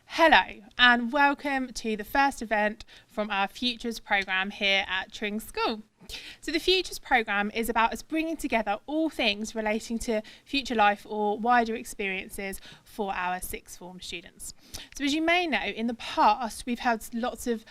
Hello and welcome to the first event from our Futures programme here at Tring School. So the Futures programme is about us bringing together all things relating to future life or wider experiences for our sixth form students. So as you may know, in the past we've had lots of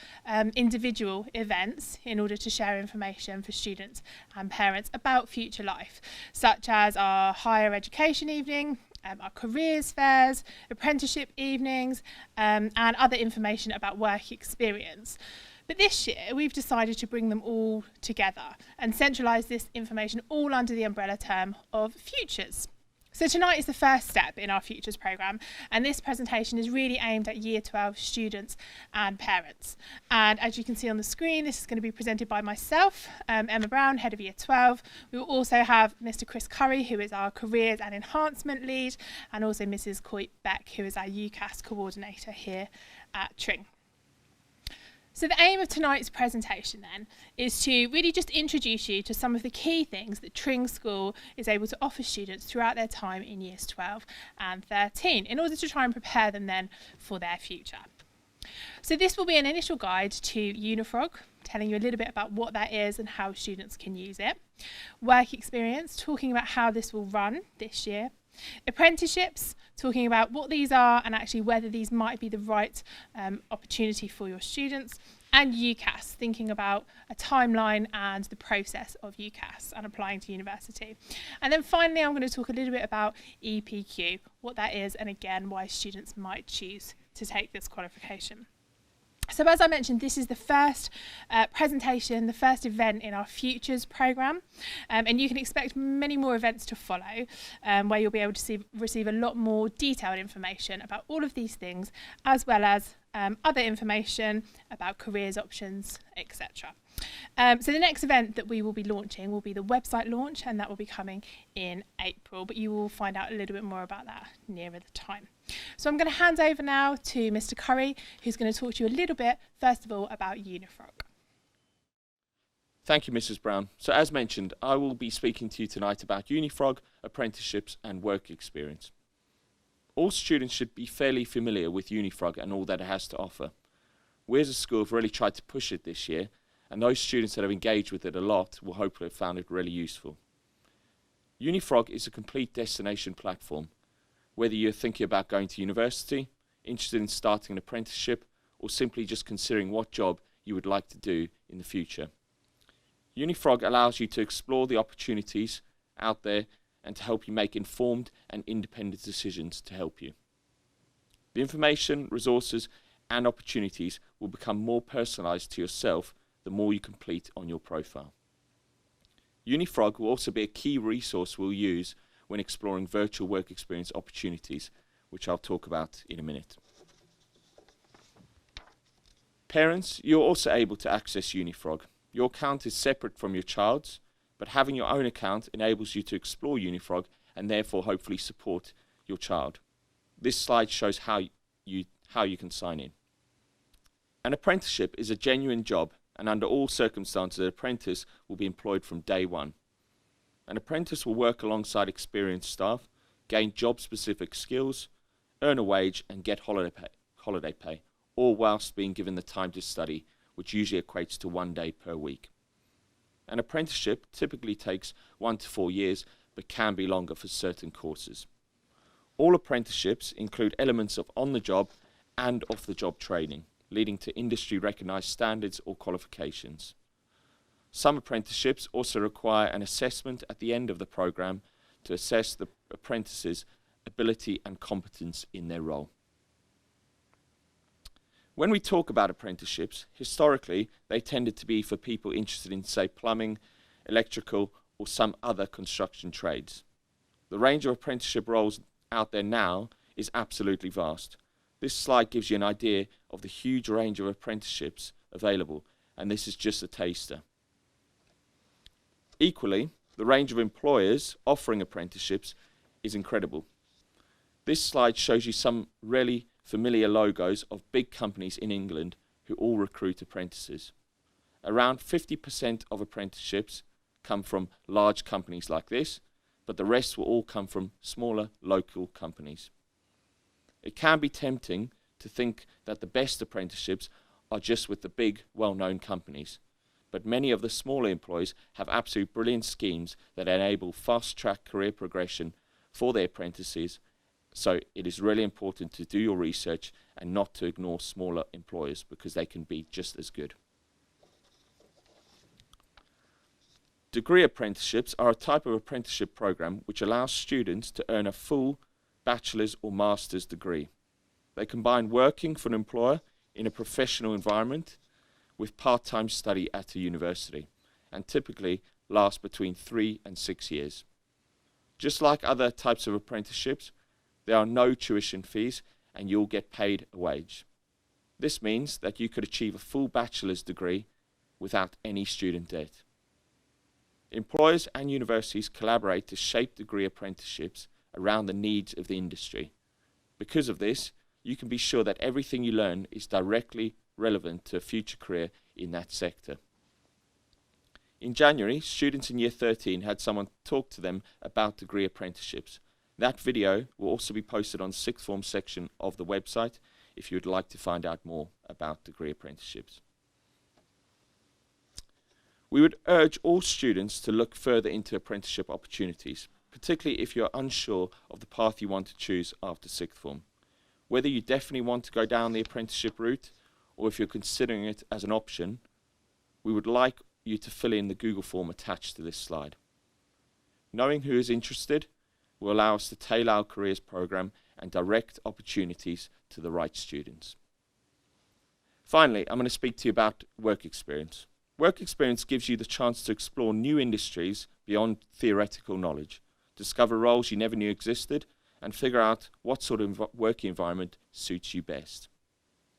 individual events in order to share information for students and parents about future life, such as our higher education evening, our careers fairs, apprenticeship evenings, and other information about work experience. But this year we've decided to bring them all together and centralise this information all under the umbrella term of Futures. So tonight is the first step in our Futures programme, and this presentation is really aimed at Year 12 students and parents. And as you can see on the screen, this is going to be presented by myself, Emma Brown, Head of Year 12. We will also have Mr Chris Curry, who is our Careers and Enhancement Lead, and also Mrs Coit Beck, who is our UCAS Coordinator here at Tring. So the aim of tonight's presentation then is to really just introduce you to some of the key things that Tring School is able to offer students throughout their time in Years 12 and 13 in order to try and prepare them then for their future. So this will be an initial guide to Unifrog, telling you a little bit about what that is and how students can use it. Work experience, talking about how this will run this year. Apprenticeships, talking about what these are and actually whether these might be the right opportunity for your students, and UCAS, thinking about a timeline and the process of UCAS and applying to university. And then finally I'm going to talk a little bit about EPQ, what that is, and again why students might choose to take this qualification. So as I mentioned, this is the first presentation, the first event in our Futures programme, and you can expect many more events to follow where you'll be able to receive a lot more detailed information about all of these things, as well as other information about careers options, etc. So the next event that we will be launching will be the website launch, and that will be coming in April, but you will find out a little bit more about that nearer the time. So I'm going to hand over now to Mr Curry, who's going to talk to you a little bit, first of all, about Unifrog. Thank you, Mrs Brown. So as mentioned, I will be speaking to you tonight about Unifrog, apprenticeships and work experience. All students should be fairly familiar with Unifrog and all that it has to offer. We as a school have really tried to push it this year, and those students that have engaged with it a lot will hopefully have found it really useful. Unifrog is a complete destination platform. Whether you're thinking about going to university, interested in starting an apprenticeship, or simply just considering what job you would like to do in the future. Unifrog allows you to explore the opportunities out there and to help you make informed and independent decisions to help you. The information, resources and opportunities will become more personalised to yourself the more you complete on your profile. Unifrog will also be a key resource we'll use when exploring virtual work experience opportunities, which I'll talk about in a minute. Parents, you're also able to access Unifrog. Your account is separate from your child's, but having your own account enables you to explore Unifrog and therefore hopefully support your child. This slide shows how you can sign in. An apprenticeship is a genuine job, and under all circumstances an apprentice will be employed from day one. An apprentice will work alongside experienced staff, gain job-specific skills, earn a wage and get holiday pay, all whilst being given the time to study, which usually equates to 1 day per week. An apprenticeship typically takes 1 to 4 years, but can be longer for certain courses. All apprenticeships include elements of on-the-job and off-the-job training, leading to industry-recognised standards or qualifications. Some apprenticeships also require an assessment at the end of the programme to assess the apprentice's ability and competence in their role. When we talk about apprenticeships, historically they tended to be for people interested in, say, plumbing, electrical or some other construction trades. The range of apprenticeship roles out there now is absolutely vast. This slide gives you an idea of the huge range of apprenticeships available, and this is just a taster. Equally, the range of employers offering apprenticeships is incredible. This slide shows you some really familiar logos of big companies in England who all recruit apprentices. Around 50% of apprenticeships come from large companies like this, but the rest will all come from smaller local companies. It can be tempting to think that the best apprenticeships are just with the big, well-known companies. But many of the smaller employers have absolutely brilliant schemes that enable fast-track career progression for their apprentices. So it is really important to do your research and not to ignore smaller employers, because they can be just as good. Degree apprenticeships are a type of apprenticeship program which allows students to earn a full bachelor's or master's degree. They combine working for an employer in a professional environment with part-time study at a university, and typically last between 3 and 6 years. Just like other types of apprenticeships, there are no tuition fees and you'll get paid a wage. This means that you could achieve a full bachelor's degree without any student debt. Employers and universities collaborate to shape degree apprenticeships around the needs of the industry. Because of this, you can be sure that everything you learn is directly relevant to a future career in that sector. In January, students in Year 13 had someone talk to them about degree apprenticeships. That video will also be posted on the sixth form section of the website if you would like to find out more about degree apprenticeships. We would urge all students to look further into apprenticeship opportunities, particularly if you are unsure of the path you want to choose after sixth form. Whether you definitely want to go down the apprenticeship route or if you're considering it as an option, we would like you to fill in the Google form attached to this slide. Knowing who is interested will allow us to tailor our careers program and direct opportunities to the right students. Finally, I'm going to speak to you about work experience. Work experience gives you the chance to explore new industries beyond theoretical knowledge, discover roles you never knew existed, and figure out what sort of working environment suits you best.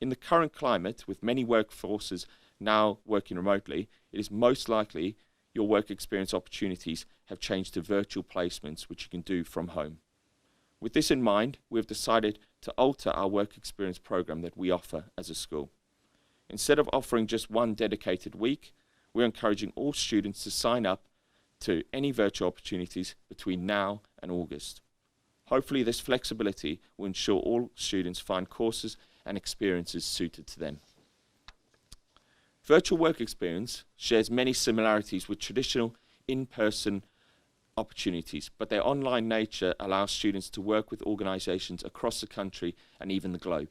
In the current climate, with many workforces now working remotely, it is most likely your work experience opportunities have changed to virtual placements which you can do from home. With this in mind, we have decided to alter our work experience program that we offer as a school. Instead of offering just one dedicated week, we're encouraging all students to sign up to any virtual opportunities between now and August. Hopefully this flexibility will ensure all students find courses and experiences suited to them. Virtual work experience shares many similarities with traditional in-person opportunities, but their online nature allows students to work with organizations across the country and even the globe.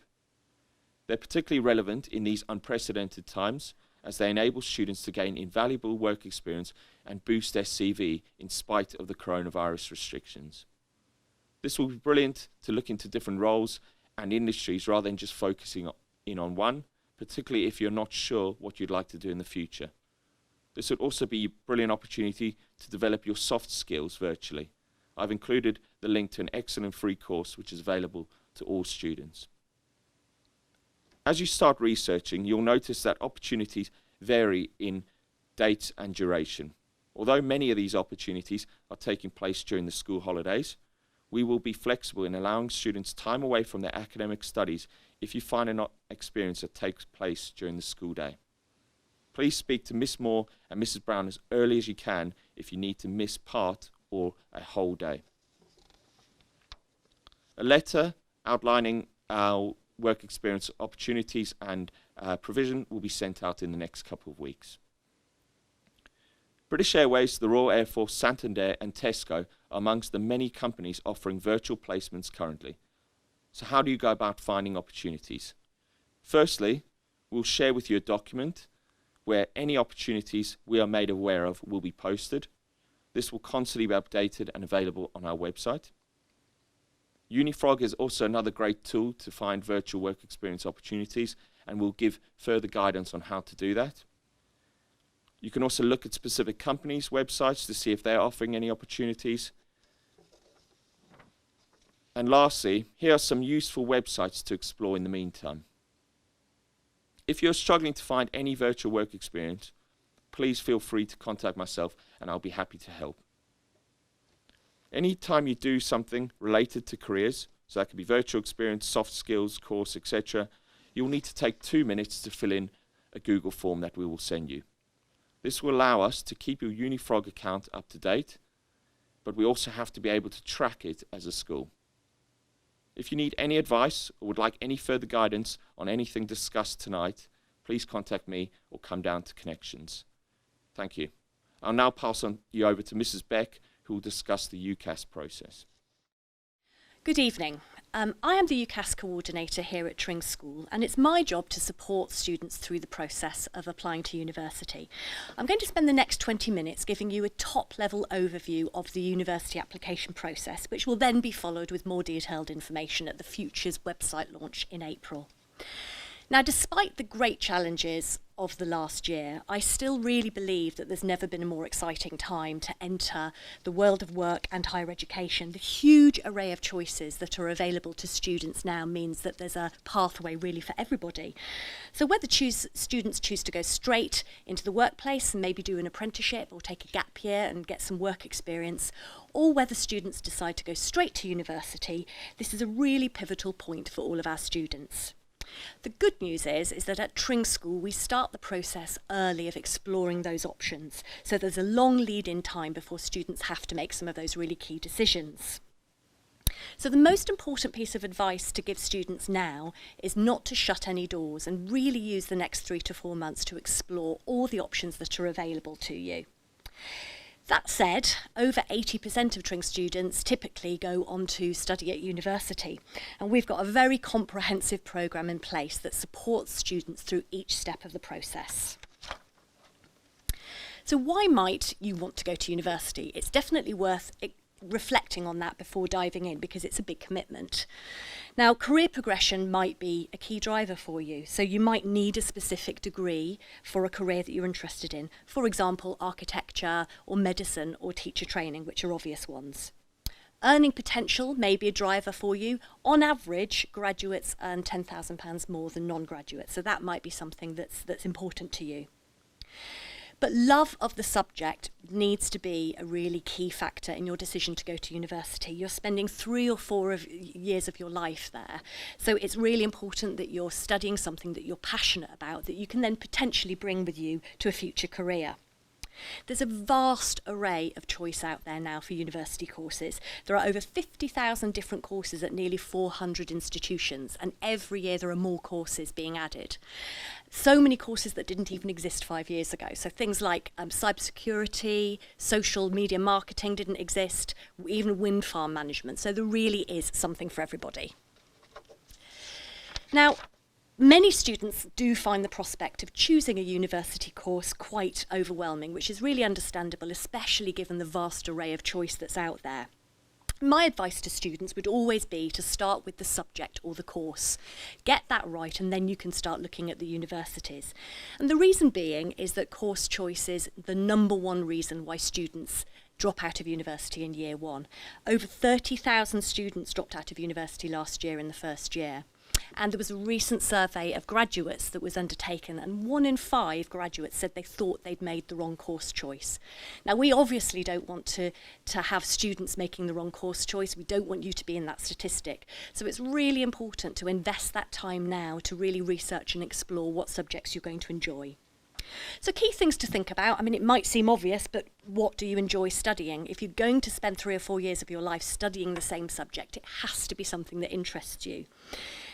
They're particularly relevant in these unprecedented times as they enable students to gain invaluable work experience and boost their CV in spite of the coronavirus restrictions. This will be brilliant to look into different roles and industries rather than just focusing in on one, particularly if you're not sure what you'd like to do in the future. This would also be a brilliant opportunity to develop your soft skills virtually. I've included the link to an excellent free course which is available to all students. As you start researching, you'll notice that opportunities vary in dates and duration. Although many of these opportunities are taking place during the school holidays, we will be flexible in allowing students time away from their academic studies if you find an experience that takes place during the school day. Please speak to Miss Moore and Mrs. Brown as early as you can if you need to miss part or a whole day. A letter outlining our work experience opportunities and provision will be sent out in the next couple of weeks. British Airways, the Royal Air Force, Santander and Tesco are amongst the many companies offering virtual placements currently. So how do you go about finding opportunities? Firstly, we'll share with you a document where any opportunities we are made aware of will be posted. This will constantly be updated and available on our website. Unifrog is also another great tool to find virtual work experience opportunities, and will give further guidance on how to do that. You can also look at specific companies' websites to see if they're offering any opportunities. And lastly, here are some useful websites to explore in the meantime. If you're struggling to find any virtual work experience, please feel free to contact myself and I'll be happy to help. Anytime you do something related to careers, so that could be virtual experience, soft skills, course, etc., you'll need to take 2 minutes to fill in a Google form that we will send you. This will allow us to keep your Unifrog account up to date, but we also have to be able to track it as a school. If you need any advice or would like any further guidance on anything discussed tonight, please contact me or come down to Connections. Thank you. I'll now pass you over to Mrs. Beck, who will discuss the UCAS process. Good evening. I am the UCAS coordinator here at Tring School, and it's my job to support students through the process of applying to university. I'm going to spend the next 20 minutes giving you a top-level overview of the university application process, which will then be followed with more detailed information at the Futures website launch in April. Now, despite the great challenges of the last year, I still really believe that there's never been a more exciting time to enter the world of work and higher education. The huge array of choices that are available to students now means that there's a pathway really for everybody. So whether students choose to go straight into the workplace and maybe do an apprenticeship or take a gap year and get some work experience, or whether students decide to go straight to university, this is a really pivotal point for all of our students. The good news is that at Tring School we start the process early of exploring those options, so there's a long lead-in time before students have to make some of those really key decisions. So the most important piece of advice to give students now is not to shut any doors and really use the next 3 to 4 months to explore all the options that are available to you. That said, over 80% of Tring students typically go on to study at university, and we've got a very comprehensive programme in place that supports students through each step of the process. So why might you want to go to university? It's definitely worth reflecting on that before diving in, because it's a big commitment. Now, career progression might be a key driver for you, so you might need a specific degree for a career that you're interested in. For example, architecture or medicine or teacher training, which are obvious ones. Earning potential may be a driver for you. On average, graduates earn £10,000 more than non-graduates, so that might be something that's important to you. But love of the subject needs to be a really key factor in your decision to go to university. You're spending 3 or 4 years of your life there. So it's really important that you're studying something that you're passionate about, that you can then potentially bring with you to a future career. There's a vast array of choice out there now for university courses. There are over 50,000 different courses at nearly 400 institutions, and every year there are more courses being added. So many courses that didn't even exist 5 years ago. So things like cybersecurity, social media marketing didn't exist, even wind farm management. So there really is something for everybody. Now, many students do find the prospect of choosing a university course quite overwhelming, which is really understandable, especially given the vast array of choice that's out there. My advice to students would always be to start with the subject or the course. Get that right, and then you can start looking at the universities. And the reason being is that course choice is the #1 reason why students drop out of university in year 1. Over 30,000 students dropped out of university last year in the first year. And there was a recent survey of graduates that was undertaken, and 1 in 5 graduates said they thought they'd made the wrong course choice. Now, we obviously don't want to have students making the wrong course choice. We don't want you to be in that statistic. So it's really important to invest that time now to really research and explore what subjects you're going to enjoy. So key things to think about. I mean, it might seem obvious, but what do you enjoy studying? If you're going to spend 3 or 4 years of your life studying the same subject, it has to be something that interests you.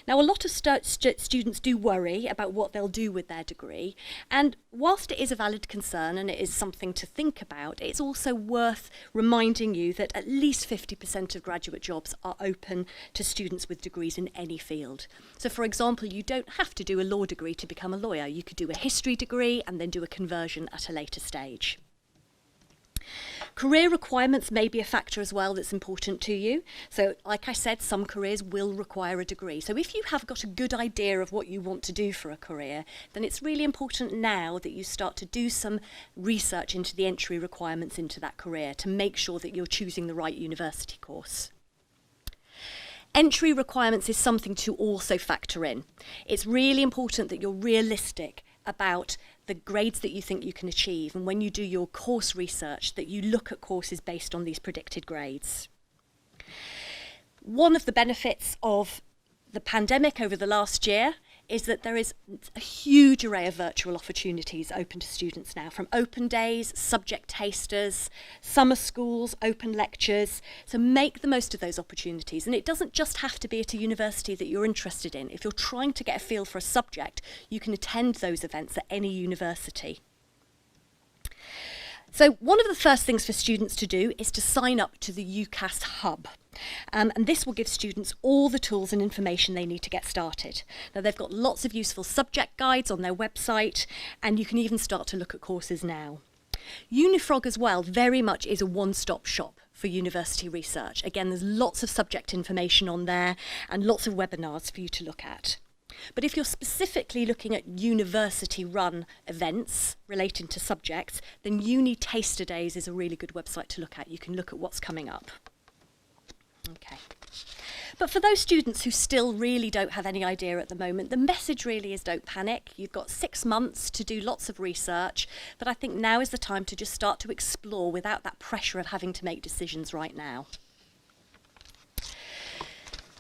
Now, a lot of students do worry about what they'll do with their degree, and whilst it is a valid concern and it is something to think about, it's also worth reminding you that at least 50% of graduate jobs are open to students with degrees in any field. So, for example, you don't have to do a law degree to become a lawyer. You could do a history degree and then do a conversion at a later stage. Career requirements may be a factor as well that's important to you. So, like I said, some careers will require a degree. So if you have got a good idea of what you want to do for a career, then it's really important now that you start to do some research into the entry requirements into that career to make sure that you're choosing the right university course. Entry requirements is something to also factor in. It's really important that you're realistic about the grades that you think you can achieve, and when you do your course research, that you look at courses based on these predicted grades. One of the benefits of the pandemic over the last year is that there is a huge array of virtual opportunities open to students now, from open days, subject tasters, summer schools, open lectures. So make the most of those opportunities. And it doesn't just have to be at a university that you're interested in. If you're trying to get a feel for a subject, you can attend those events at any university. So one of the first things for students to do is to sign up to the UCAS Hub. And this will give students all the tools and information they need to get started. Now, they've got lots of useful subject guides on their website, and you can even start to look at courses now. Unifrog as well very much is a one-stop shop for university research. Again, there's lots of subject information on there and lots of webinars for you to look at. But if you're specifically looking at university-run events relating to subjects, then Uni Taster Days is a really good website to look at. You can look at what's coming up. Okay. But for those students who still really don't have any idea at the moment, the message really is don't panic. You've got 6 months to do lots of research, but I think now is the time to just start to explore without that pressure of having to make decisions right now.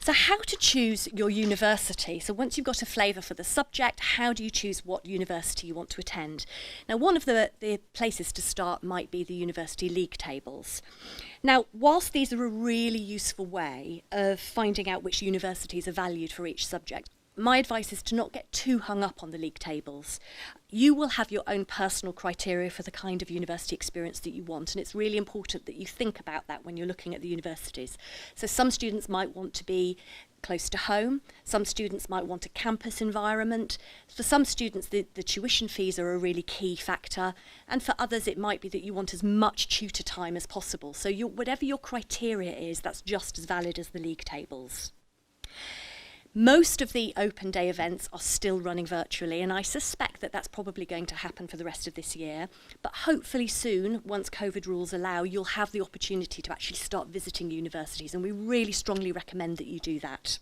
So how to choose your university? So once you've got a flavour for the subject, how do you choose what university you want to attend? Now, one of the places to start might be the university league tables. Now, whilst these are a really useful way of finding out which universities are valued for each subject, my advice is to not get too hung up on the league tables. You will have your own personal criteria for the kind of university experience that you want, and it's really important that you think about that when you're looking at the universities. So some students might want to be close to home, some students might want a campus environment. For some students, the tuition fees are a really key factor, and for others it might be that you want as much tutor time as possible. So whatever your criteria is, that's just as valid as the league tables. Most of the open day events are still running virtually, and I suspect that that's probably going to happen for the rest of this year. But hopefully soon, once COVID rules allow, you'll have the opportunity to actually start visiting universities, and we really strongly recommend that you do that.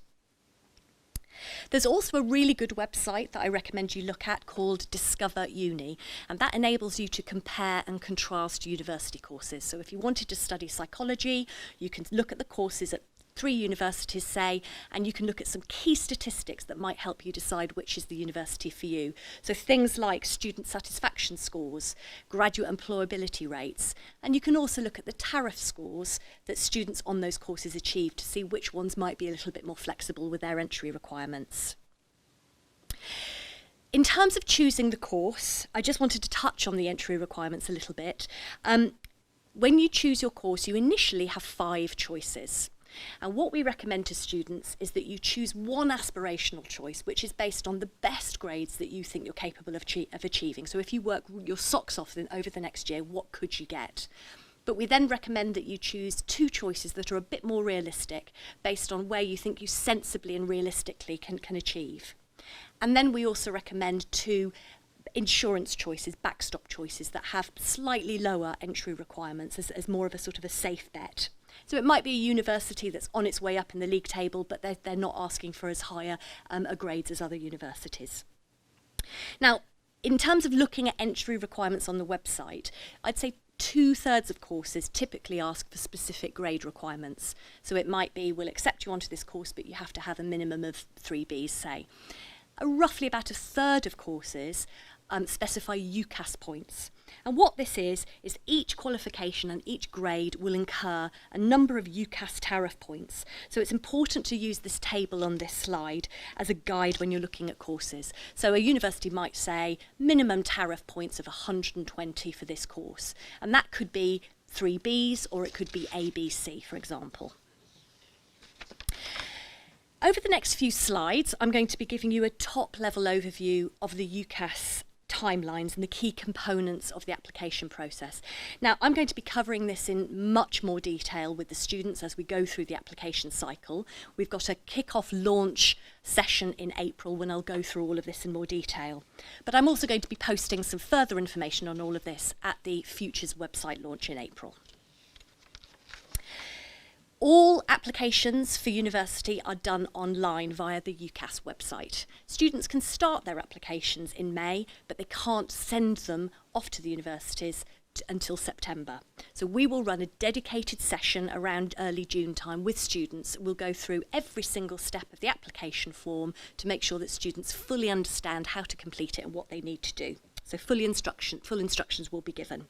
There's also a really good website that I recommend you look at called Discover Uni, and that enables you to compare and contrast university courses. So if you wanted to study psychology, you can look at the courses at 3 universities, say, and you can look at some key statistics that might help you decide which is the university for you. So things like student satisfaction scores, graduate employability rates, and you can also look at the tariff scores that students on those courses achieve to see which ones might be a little bit more flexible with their entry requirements. In terms of choosing the course, I just wanted to touch on the entry requirements a little bit. When you choose your course, you initially have 5 choices. And what we recommend to students is that you choose one aspirational choice, which is based on the best grades that you think you're capable of achieving. So if you work your socks off over the next year, what could you get? But we then recommend that you choose 2 choices that are a bit more realistic, based on where you think you sensibly and realistically can achieve. And then we also recommend 2 insurance choices, backstop choices, that have slightly lower entry requirements as more of a sort of a safe bet. So it might be a university that's on its way up in the league table, but they're not asking for as higher a grades as other universities. Now, in terms of looking at entry requirements on the website, I'd say 2/3 of courses typically ask for specific grade requirements. So it might be, we'll accept you onto this course, but you have to have a minimum of 3 Bs, say. Roughly about 1/3 of courses specify UCAS points. And what this is each qualification and each grade will incur a number of UCAS tariff points. So it's important to use this table on this slide as a guide when you're looking at courses. So a university might say minimum tariff points of 120 for this course. And that could be 3 Bs or it could be ABC, for example. Over the next few slides, I'm going to be giving you a top-level overview of the UCAS timelines and the key components of the application process. Now, I'm going to be covering this in much more detail with the students as we go through the application cycle. We've got a kick-off launch session in April when I'll go through all of this in more detail. But I'm also going to be posting some further information on all of this at the Futures website launch in April. All applications for university are done online via the UCAS website. Students can start their applications in May, but they can't send them off to the universities until September. So we will run a dedicated session around early June time with students. We'll go through every single step of the application form to make sure that students fully understand how to complete it and what they need to do. So full instructions will be given.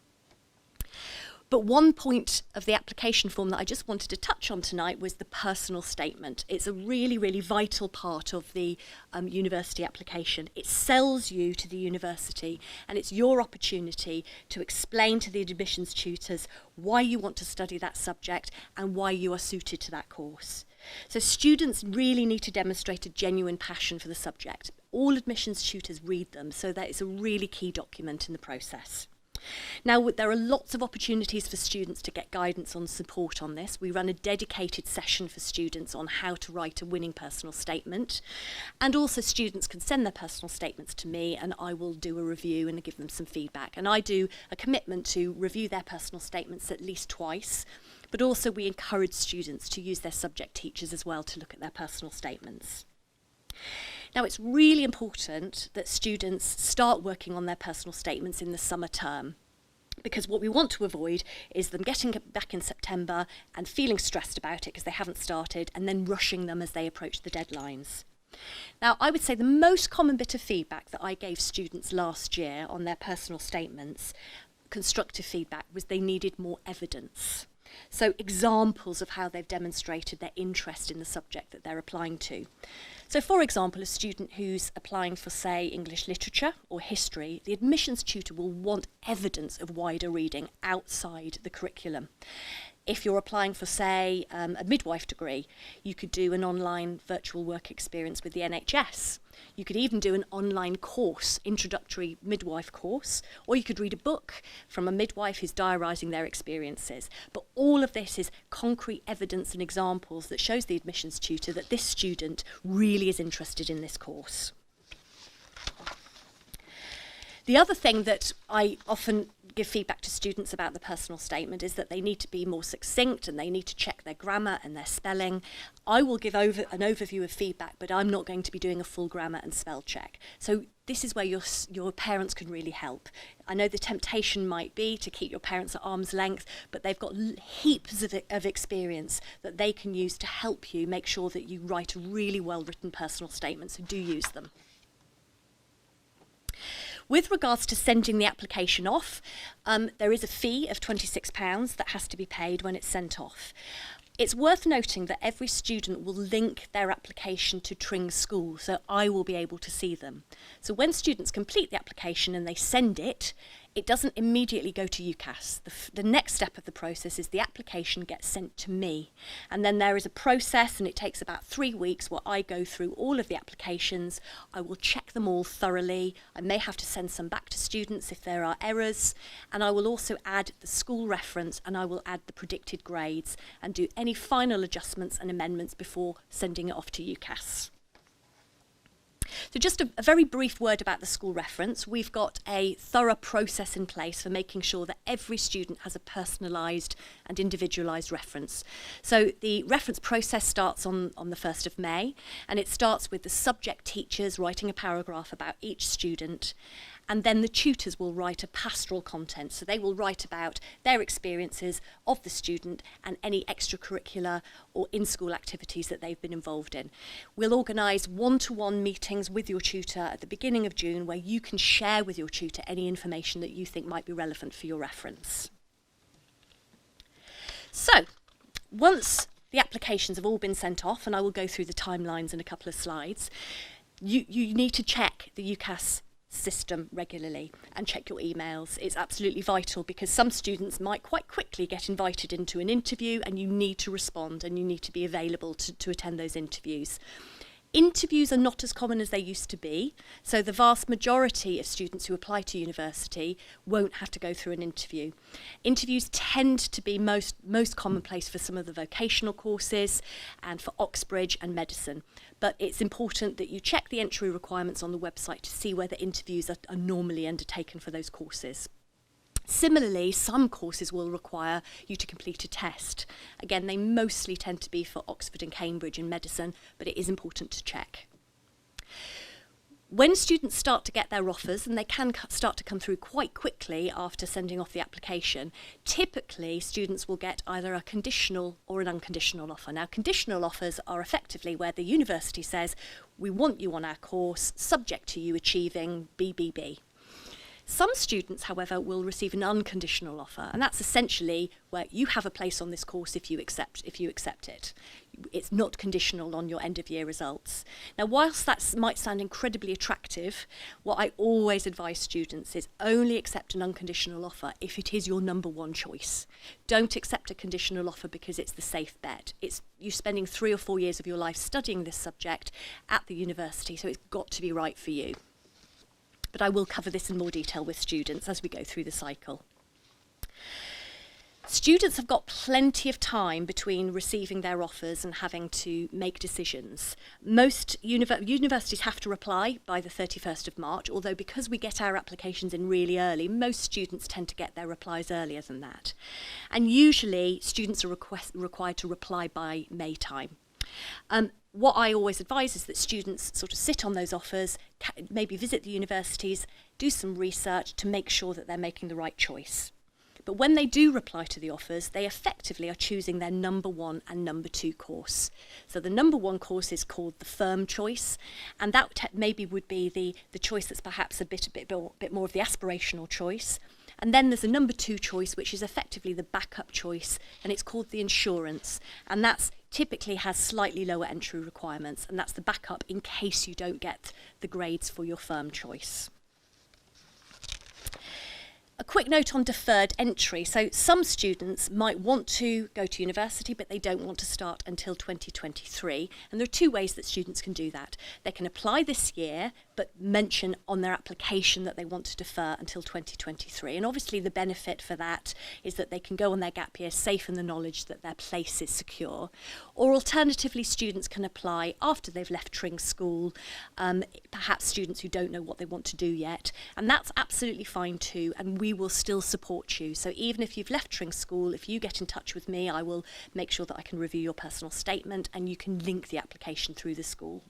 But one point of the application form that I just wanted to touch on tonight was the personal statement. It's a really, really vital part of the university application. It sells you to the university, and it's your opportunity to explain to the admissions tutors why you want to study that subject and why you are suited to that course. So students really need to demonstrate a genuine passion for the subject. All admissions tutors read them, so that is a really key document in the process. Now, there are lots of opportunities for students to get guidance on support on this. We run a dedicated session for students on how to write a winning personal statement. And also students can send their personal statements to me and I will do a review and give them some feedback. And I do a commitment to review their personal statements at least twice. But also we encourage students to use their subject teachers as well to look at their personal statements. Now, it's really important that students start working on their personal statements in the summer term, because what we want to avoid is them getting back in September and feeling stressed about it because they haven't started and then rushing them as they approach the deadlines. Now, I would say the most common bit of feedback that I gave students last year on their personal statements, constructive feedback, was they needed more evidence. So examples of how they've demonstrated their interest in the subject that they're applying to. So for example, a student who's applying for, say, English literature or history, the admissions tutor will want evidence of wider reading outside the curriculum. If you're applying for, say, a midwife degree, you could do an online virtual work experience with the NHS. You could even do an online course, introductory midwife course, or you could read a book from a midwife who's diarising their experiences. But all of this is concrete evidence and examples that shows the admissions tutor that this student really is interested in this course. The other thing that I often give feedback to students about the personal statement is that they need to be more succinct and they need to check their grammar and their spelling. I will give an overview of feedback, but I'm not going to be doing a full grammar and spell check. So this is where your parents can really help. I know the temptation might be to keep your parents at arm's length, but they've got heaps of experience that they can use to help you make sure that you write a really well-written personal statement, so do use them. With regards to sending the application off, there is a fee of £26 that has to be paid when it's sent off. It's worth noting that every student will link their application to Tring School, so I will be able to see them. So when students complete the application and they send it, it doesn't immediately go to UCAS. The next step of the process is the application gets sent to me. And then there is a process, and it takes about 3 weeks where I go through all of the applications. I will check them all thoroughly. I may have to send some back to students if there are errors. And I will also add the school reference, and I will add the predicted grades and do any final adjustments and amendments before sending it off to UCAS. So just a very brief word about the school reference. We've got a thorough process in place for making sure that every student has a personalised and individualised reference. So the reference process starts on the 1st of May, and it starts with the subject teachers writing a paragraph about each student. And then the tutors will write a pastoral content. So they will write about their experiences of the student and any extracurricular or in-school activities that they've been involved in. We'll organise one-to-one meetings with your tutor at the beginning of June where you can share with your tutor any information that you think might be relevant for your reference. So, once the applications have all been sent off, and I will go through the timelines in a couple of slides, you need to check the UCAS system regularly and check your emails. It's absolutely vital because some students might quite quickly get invited into an interview and you need to respond and you need to be available to attend those interviews. Interviews are not as common as they used to be, so the vast majority of students who apply to university won't have to go through an interview. Interviews tend to be most commonplace for some of the vocational courses and for Oxbridge and medicine, but it's important that you check the entry requirements on the website to see whether interviews are normally undertaken for those courses. Similarly, some courses will require you to complete a test. Again, they mostly tend to be for Oxford and Cambridge in medicine, but it is important to check. When students start to get their offers, and they can start to come through quite quickly after sending off the application, typically students will get either a conditional or an unconditional offer. Now, conditional offers are effectively where the university says, we want you on our course, subject to you achieving BBB. Some students, however, will receive an unconditional offer, and that's essentially where you have a place on this course if you accept it. It's not conditional on your end-of-year results. Now, whilst that might sound incredibly attractive, what I always advise students is only accept an unconditional offer if it is your number one choice. Don't accept a conditional offer because it's the safe bet. It's you spending 3 or 4 years of your life studying this subject at the university, so it's got to be right for you. But I will cover this in more detail with students as we go through the cycle. Students have got plenty of time between receiving their offers and having to make decisions. Most universities have to reply by the 31st of March, although because we get our applications in really early, most students tend to get their replies earlier than that. And usually students are required to reply by May time. What I always advise is that students sort of sit on those offers, maybe visit the universities, do some research to make sure that they're making the right choice. But when they do reply to the offers, they effectively are choosing their number 1 and number 2 course. So the number 1 course is called the firm choice, and that maybe would be the choice that's perhaps a bit more of the aspirational choice. And then there's a number 2 choice, which is effectively the backup choice, and it's called the insurance. And that's typically has slightly lower entry requirements, and that's the backup in case you don't get the grades for your firm choice. A quick note on deferred entry. So some students might want to go to university, but they don't want to start until 2023. And there are 2 ways that students can do that. They can apply this year, but mention on their application that they want to defer until 2023. And obviously the benefit for that is that they can go on their gap year safe in the knowledge that their place is secure. Or alternatively, students can apply after they've left Tring School, perhaps students who don't know what they want to do yet. And that's absolutely fine too, and we will still support you. So even if you've left Tring School, if you get in touch with me, I will make sure that I can review your personal statement and you can link the application through the school.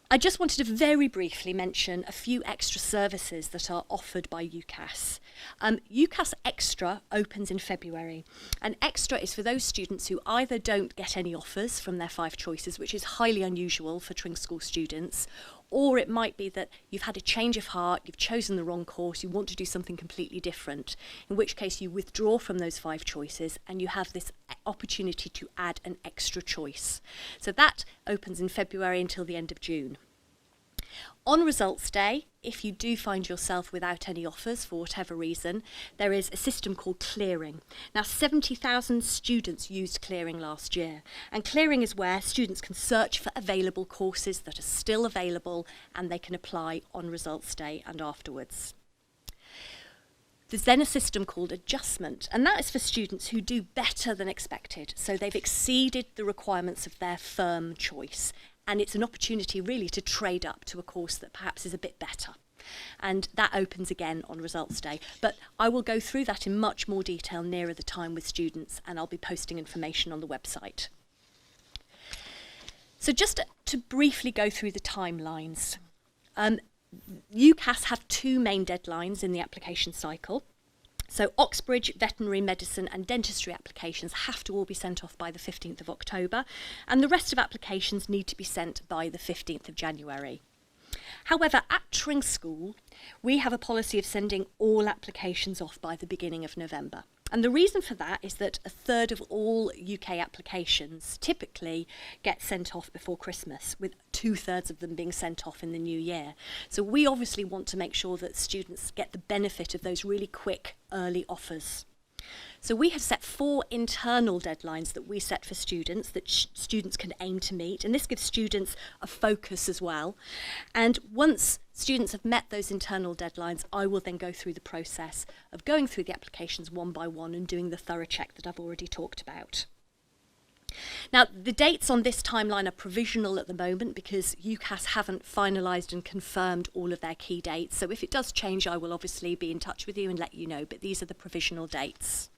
I just wanted to very briefly mention a few extra services that are offered by UCAS. UCAS Extra opens in February, and Extra is for those students who either don't get any offers from their 5 choices, which is highly unusual for Tring School students, or it might be that you've had a change of heart, you've chosen the wrong course, you want to do something completely different, in which case you withdraw from those 5 choices and you have this opportunity to add an extra choice. So that opens in February until the end of June. On results day, if you do find yourself without any offers for whatever reason, there is a system called clearing. Now, 70,000 students used clearing last year, and clearing is where students can search for available courses that are still available and they can apply on results day and afterwards. There's then a system called adjustment, and that is for students who do better than expected. So they've exceeded the requirements of their firm choice, and it's an opportunity really to trade up to a course that perhaps is a bit better. And that opens again on results day. But I will go through that in much more detail nearer the time with students, and I'll be posting information on the website. So just to briefly go through the timelines. UCAS have 2 main deadlines in the application cycle. So Oxbridge, veterinary medicine and dentistry applications have to all be sent off by the 15th of October, and the rest of applications need to be sent by the 15th of January. However, at Tring School, we have a policy of sending all applications off by the beginning of November. And the reason for that is that 1/3 of all UK applications typically get sent off before Christmas, with 2/3 of them being sent off in the new year. So we obviously want to make sure that students get the benefit of those really quick early offers. So we have set 4 internal deadlines that we set for students that students can aim to meet, and this gives students a focus as well. And once students have met those internal deadlines, I will then go through the process of going through the applications one by one and doing the thorough check that I've already talked about. Now, the dates on this timeline are provisional at the moment because UCAS haven't finalised and confirmed all of their key dates. So if it does change, I will obviously be in touch with you and let you know, but these are the provisional dates.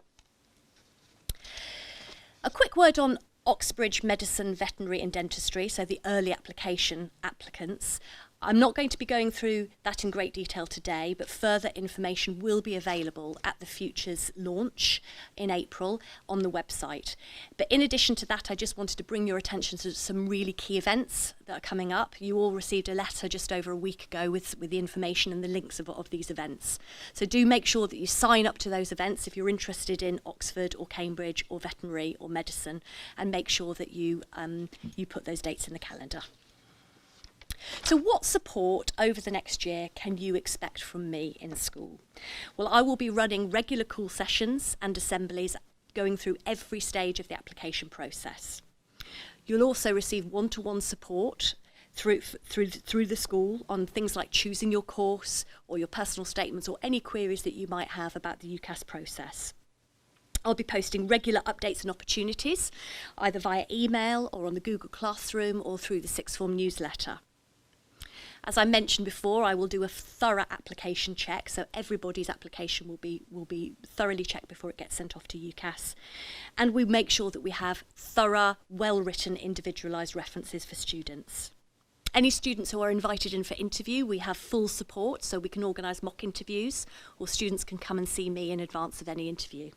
A quick word on Oxbridge, Medicine, Veterinary and Dentistry, so the early application applicants. I'm not going to be going through that in great detail today, but further information will be available at the Futures launch in April on the website. But in addition to that, I just wanted to bring your attention to some really key events that are coming up. You all received a letter just over a week ago with the information and the links of these events. So do make sure that you sign up to those events if you're interested in Oxford or Cambridge or veterinary or medicine, and make sure that you put those dates in the calendar. So what support over the next year can you expect from me in school? Well, I will be running regular call sessions and assemblies going through every stage of the application process. You'll also receive one-to-one support through the school on things like choosing your course or your personal statements or any queries that you might have about the UCAS process. I'll be posting regular updates and opportunities, either via email or on the Google Classroom or through the sixth form newsletter. As I mentioned before, I will do a thorough application check, so everybody's application will be thoroughly checked before it gets sent off to UCAS. And we make sure that we have thorough, well-written, individualised references for students. Any students who are invited in for interview, we have full support, so we can organise mock interviews, or students can come and see me in advance of any interview.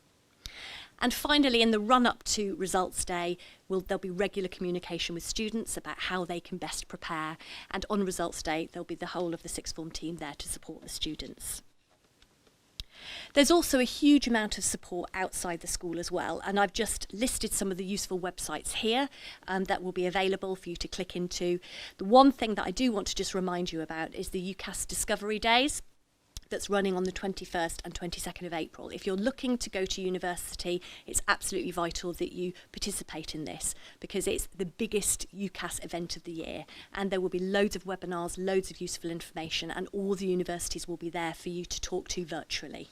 And finally, in the run-up to results day, there'll be regular communication with students about how they can best prepare. And on results day, there'll be the whole of the sixth form team there to support the students. There's also a huge amount of support outside the school as well, and I've just listed some of the useful websites here that will be available for you to click into. The one thing that I do want to just remind you about is the UCAS Discovery Days that's running on the 21st and 22nd of April. If you're looking to go to university, it's absolutely vital that you participate in this, because it's the biggest UCAS event of the year, and there will be loads of webinars, loads of useful information, and all the universities will be there for you to talk to virtually.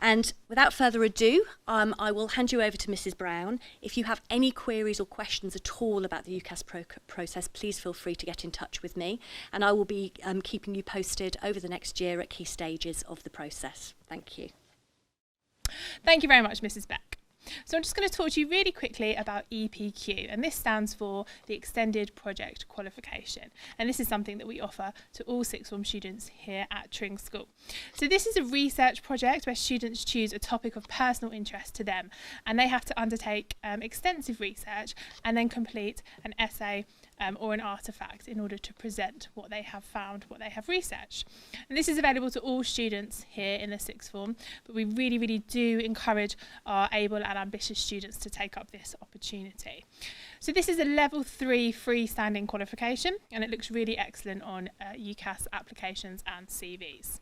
And without further ado, I will hand you over to Mrs. Brown. If you have any queries or questions at all about the UCAS process, please feel free to get in touch with me, and I will be keeping you posted over the next year at key stages of the process. Thank you. Thank you very much, Mrs. Beck. So I'm just going to talk to you really quickly about EPQ, and this stands for the Extended Project Qualification, and this is something that we offer to all sixth form students here at Tring School. So this is a research project where students choose a topic of personal interest to them, and they have to undertake extensive research and then complete an essay or an artefact in order to present what they have found, what they have researched. And this is available to all students here in the sixth form, but we really do encourage our able and ambitious students to take up this opportunity. So this is a level 3 freestanding qualification, and it looks really excellent on UCAS applications and CVs.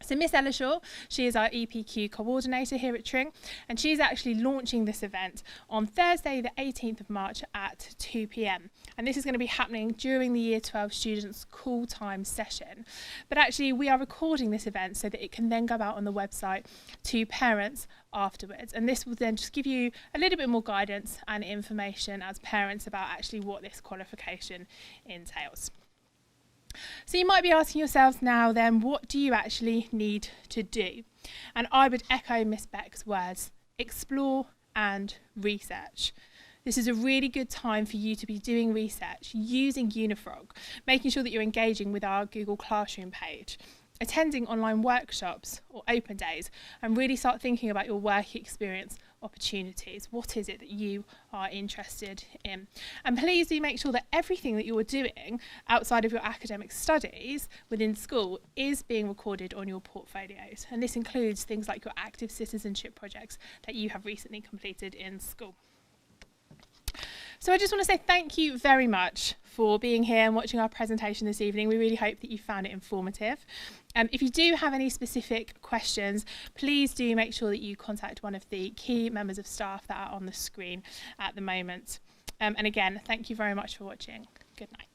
So Miss Ellershaw, she is our EPQ coordinator here at Tring, and she's actually launching this event on Thursday the 18th of March at 2 p.m. and this is going to be happening during the Year 12 students' call time session. But actually we are recording this event so that it can then go out on the website to parents afterwards, and this will then just give you a little bit more guidance and information as parents about actually what this qualification entails. So you might be asking yourselves now then, what do you actually need to do? And I would echo Miss Beck's words: explore and research. This is a really good time for you to be doing research using Unifrog, making sure that you're engaging with our Google Classroom page, attending online workshops or open days, and really start thinking about your work experience opportunities. What is it that you are interested in? And please do make sure that everything that you're doing outside of your academic studies within school is being recorded on your portfolios. And this includes things like your active citizenship projects that you have recently completed in school. So I just want to say thank you very much for being here and watching our presentation this evening. We really hope that you found it informative. If you do have any specific questions, please do make sure that you contact one of the key members of staff that are on the screen at the moment. And again, thank you very much for watching. Good night.